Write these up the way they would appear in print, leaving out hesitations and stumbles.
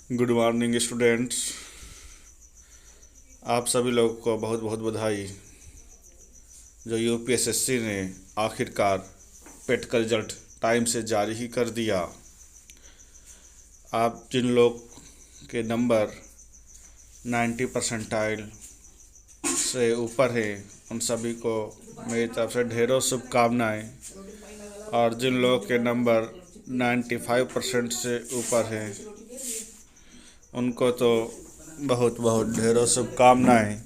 Good morning students. आप सभी लोगों को बहुत बहुत बधाई जो यूपीएसएससी ने आखिरकार पेट का रिजल्ट टाइम से जारी ही कर दिया। आप जिन लोग के नंबर 90 परसेंटाइल से ऊपर हैं उन सभी को मेरी तरफ से ढेरों शुभकामनाएं, और जिन लोगों के नंबर 95% से ऊपर हैं उनको तो बहुत बहुत ढेरों शुभकामनाएं।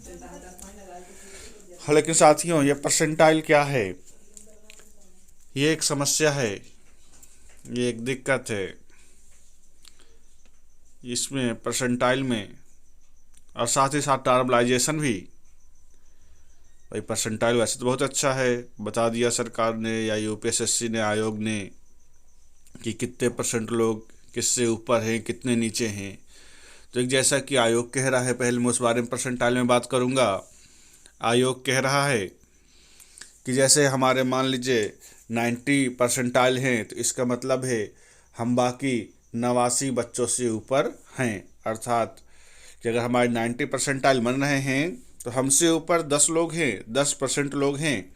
हाँ, लेकिन साथियों, ये परसेंटाइल क्या है? ये एक समस्या है, ये एक दिक्कत है। इसमें परसेंटाइल में और साथ ही साथ नॉर्मलाइजेशन भी। भाई परसेंटाइल वैसे तो बहुत अच्छा है, बता दिया सरकार ने या यूपीएसएससी ने, आयोग ने, कि कितने परसेंट लोग किससे ऊपर हैं कितने नीचे हैं। तो एक जैसा कि आयोग कह रहा है, पहले मैं उस बारे में परसेंटाइल में बात करूंगा। आयोग कह रहा है कि जैसे हमारे मान लीजिए 90 परसेंटाइल हैं, तो इसका मतलब है हम बाकी 89 बच्चों से ऊपर हैं। अर्थात कि अगर हमारे 90 परसेंटाइल बन रहे हैं तो हमसे ऊपर 10 लोग हैं, 10% लोग हैं,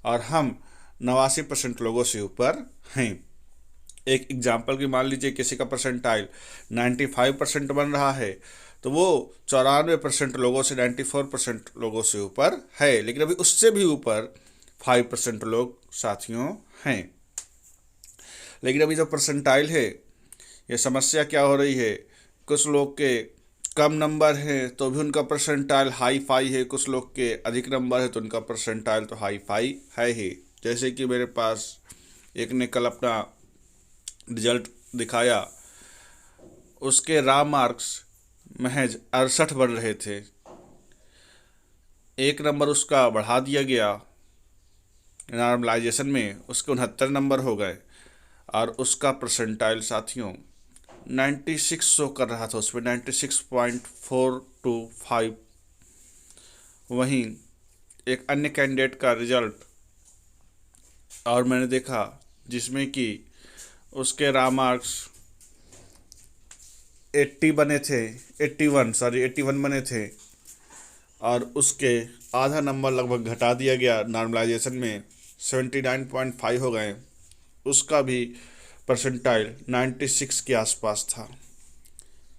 और हम 89% लोगों से ऊपर हैं। एक एग्जाम्पल की मान लीजिए किसी का परसेंटाइल 95% बन रहा है तो वो 94% लोगों से, 94% लोगों से ऊपर है, लेकिन अभी उससे भी ऊपर 5% लोग साथियों हैं। लेकिन अभी जो परसेंटाइल है, ये समस्या क्या हो रही है, कुछ लोग के कम नंबर है तो भी उनका परसेंटाइल हाई फाई है, कुछ लोग के अधिक नंबर है तो उनका परसेंटाइल तो हाई फाई है ही। जैसे कि मेरे पास एक ने कल अपना रिजल्ट दिखाया, उसके रॉ मार्क्स महज 68 बन रहे थे। एक नंबर उसका बढ़ा दिया गया नॉर्मलाइजेशन में, उसके 69 नंबर हो गए, और उसका परसेंटाइल साथियों 96 शो कर रहा था, उसमें 96.425। वहीं एक अन्य कैंडिडेट का रिजल्ट और मैंने देखा जिसमें कि उसके रॉ मार्क्स 80 बने थे, 81 बने थे, और उसके आधा नंबर लगभग घटा दिया गया नॉर्मलाइजेशन में, 79.5 हो गए। उसका भी परसेंटाइल 96 के आसपास था।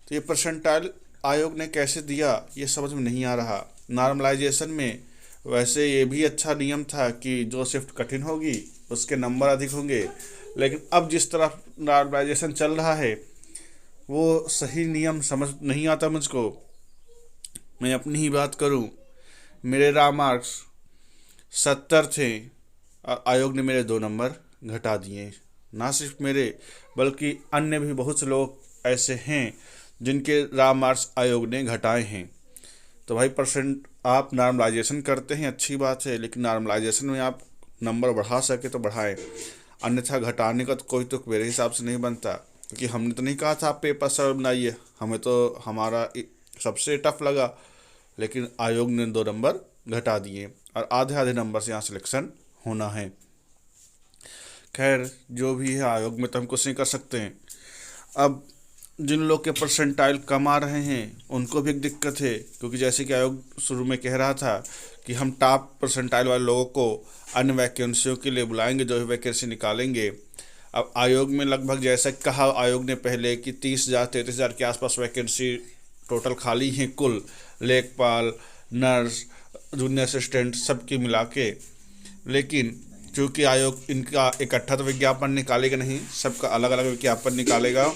तो ये परसेंटाइल आयोग ने कैसे दिया ये समझ में नहीं आ रहा। नॉर्मलाइजेशन में वैसे ये भी अच्छा नियम था कि जो शिफ्ट कठिन होगी उसके नंबर अधिक होंगे, लेकिन अब जिस तरह नॉर्मलाइजेशन चल रहा है वो सही नियम समझ नहीं आता मुझको। मैं अपनी ही बात करूं, मेरे रॉ मार्क्स 70 थे और आयोग ने मेरे 2 नंबर घटा दिए। ना सिर्फ मेरे बल्कि अन्य भी बहुत से लोग ऐसे हैं जिनके रॉ मार्क्स आयोग ने घटाए हैं। तो भाई परसेंट आप नॉर्मलाइजेशन करते हैं अच्छी बात है, लेकिन नॉर्मलाइजेशन में आप नंबर बढ़ा सके तो बढ़ाएं, अन्यथा घटाने का तो कोई तुक मेरे हिसाब से नहीं बनता। क्योंकि हमने तो नहीं कहा था आप पेपर सरल बनाइए, हमें तो हमारा सबसे टफ लगा, लेकिन आयोग ने 2 नंबर घटा दिए और आधे आधे नंबर से यहाँ सिलेक्शन होना है। खैर जो भी है, आयोग में तो हम कुछ नहीं कर सकते हैं। अब जिन लोग के परसेंटाइल कम आ रहे हैं उनको भी एक दिक्कत है, क्योंकि जैसे कि आयोग शुरू में कह रहा था कि हम टॉप परसेंटाइल वाले लोगों को अन्य वैकेंसियों के लिए बुलाएंगे, जो भी वैकेंसी निकालेंगे। अब आयोग में लगभग जैसा कहा आयोग ने पहले कि 30,000 33,000 के आसपास वैकेंसी टोटल खाली हैं कुल, लेखपाल, नर्स, जूनियर असिस्टेंट सबकी मिला के। लेकिन चूँकि आयोग इनका इकट्ठा तो विज्ञापन निकालेगा नहीं, सबका अलग अलग विज्ञापन निकालेगा।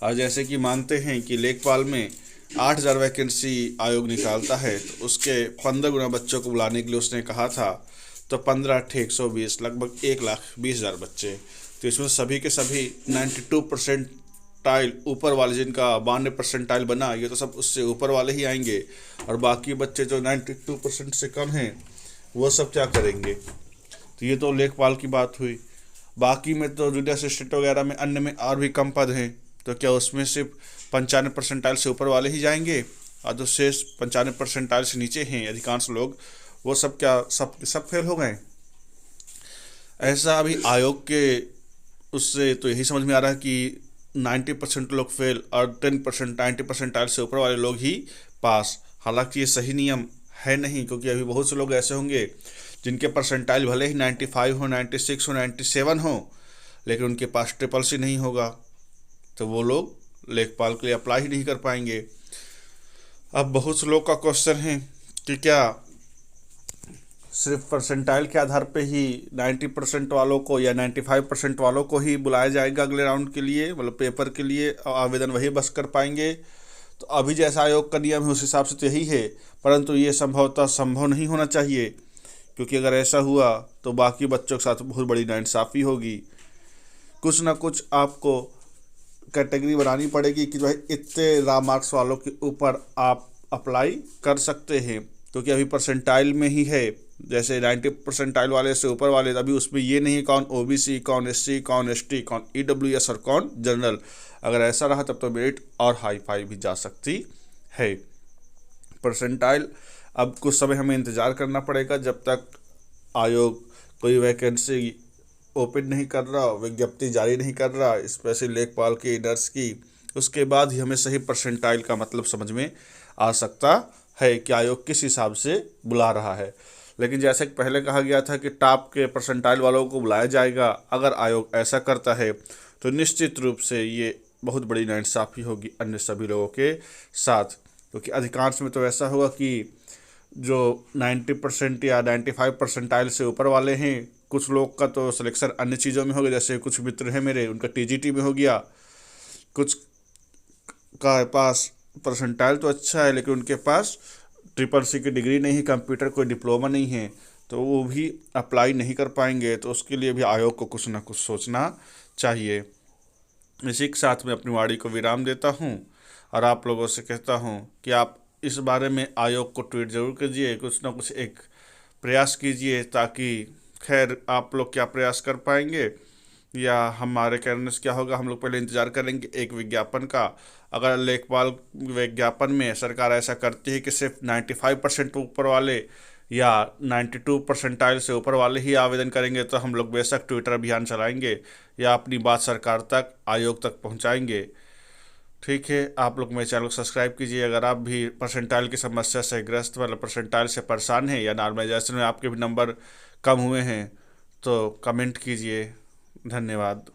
और जैसे कि मानते हैं कि लेखपाल में 8,000 वैकेंसी आयोग निकालता है, तो उसके 15 गुना बच्चों को बुलाने के लिए उसने कहा था, तो 15 × 120 लगभग 1,20,000 बच्चे। तो इसमें सभी के सभी 92 परसेंटाइल ऊपर वाले, जिनका 92 परसेंटाइल बना, ये तो सब उससे ऊपर वाले ही आएंगे, और बाकी बच्चे जो 92% से कम हैं वो सब क्या करेंगे। तो ये तो लेखपाल की बात हुई। बाकी में तो जूनियर असिस्टेंट वगैरह में अन्य में और भी कम पद हैं, तो क्या उसमें सिर्फ 95 परसेंटाइल से ऊपर वाले ही जाएंगे, और जो शेष 95 परसेंटाइल से नीचे हैं अधिकांश लोग, वो सब क्या सब फेल हो गए। ऐसा अभी आयोग के उससे तो यही समझ में आ रहा है कि 90% लोग फेल और 10% 90% से ऊपर वाले लोग ही पास। हालांकि ये सही नियम है नहीं, क्योंकि अभी बहुत से लोग ऐसे होंगे जिनके परसेंटाइल भले ही 95 हो, 96 हो, 97 हो, लेकिन उनके पास ट्रिपल सी नहीं होगा, तो वो लोग लेखपाल के लिए अप्लाई ही नहीं कर पाएंगे। अब बहुत से लोग का क्वेश्चन है कि क्या सिर्फ परसेंटाइल के आधार पे ही 90% वालों को या 95% वालों को ही बुलाया जाएगा अगले राउंड के लिए, मतलब पेपर के लिए आवेदन वही बस कर पाएंगे? तो अभी जैसा आयोग का नियम है उस हिसाब से तो यही है, परंतु ये संभवतः संभव नहीं होना चाहिए, क्योंकि अगर ऐसा हुआ तो बाकी बच्चों के साथ बहुत बड़ी नाइंसाफ़ी होगी। कुछ ना कुछ आपको कैटेगरी बनानी पड़ेगी कि भाई इतने रा मार्क्स वालों के ऊपर आप अप्लाई कर सकते हैं, क्योंकि अभी परसेंटाइल में ही है। जैसे 90% वाले से ऊपर वाले, अभी उसमें ये नहीं कौन ओबीसी, कौन एससी, कौन एसटी, कौन ईडब्ल्यूएस और कौन जनरल। अगर ऐसा रहा तब तो मेरिट और हाई फाई भी जा सकती है। परसेंटाइल अब कुछ समय हमें इंतज़ार करना पड़ेगा जब तक आयोग कोई वैकेंसी ओपन नहीं कर रहा, विज्ञप्ति जारी नहीं कर रहा, स्पेशली लेखपाल की, नर्स की। उसके बाद ही हमें सही परसेंटाइल का मतलब समझ में आ सकता है कि आयोग किस हिसाब से बुला रहा है। लेकिन जैसे कि पहले कहा गया था कि टॉप के परसेंटाइल वालों को बुलाया जाएगा, अगर आयोग ऐसा करता है तो निश्चित रूप से ये बहुत बड़ी नाइंसाफ़ी होगी अन्य सभी लोगों के साथ, क्योंकि अधिकांश में तो ऐसा होगा कि जो 90% या 95% से ऊपर वाले हैं, कुछ लोग का तो सिलेक्शन अन्य चीज़ों में हो गया। जैसे कुछ मित्र हैं मेरे, उनका टीजीटी में हो गया, कुछ का पास परसेंटाइल तो अच्छा है लेकिन उनके पास ट्रिपल सी की डिग्री नहीं है, कंप्यूटर कोई डिप्लोमा नहीं है, तो वो भी अप्लाई नहीं कर पाएंगे। तो उसके लिए भी आयोग को कुछ ना कुछ सोचना चाहिए। इसी के साथ में अपनी वाणी को विराम देता हूँ और आप लोगों से कहता हूँ कि आप इस बारे में आयोग को ट्वीट जरूर कीजिए, कुछ ना कुछ एक प्रयास कीजिए, ताकि खैर आप लोग क्या प्रयास कर पाएंगे या हमारे कहने से क्या होगा, हम लोग पहले इंतज़ार करेंगे एक विज्ञापन का। अगर लेखपाल विज्ञापन में सरकार ऐसा करती है कि सिर्फ 95% ऊपर वाले या 92% से ऊपर वाले ही आवेदन करेंगे, तो हम लोग बेशक ट्विटर अभियान चलाएंगे या अपनी बात सरकार तक, आयोग तक पहुंचाएंगे। ठीक है, आप लोग मेरे चैनल को सब्सक्राइब कीजिए। अगर आप भी परसेंटाइल की समस्या से ग्रस्त, मतलब परसेंटाइल से परेशान हैं या नॉर्मलाइजेशन में आपके भी नंबर कम हुए हैं, तो कमेंट कीजिए। धन्यवाद।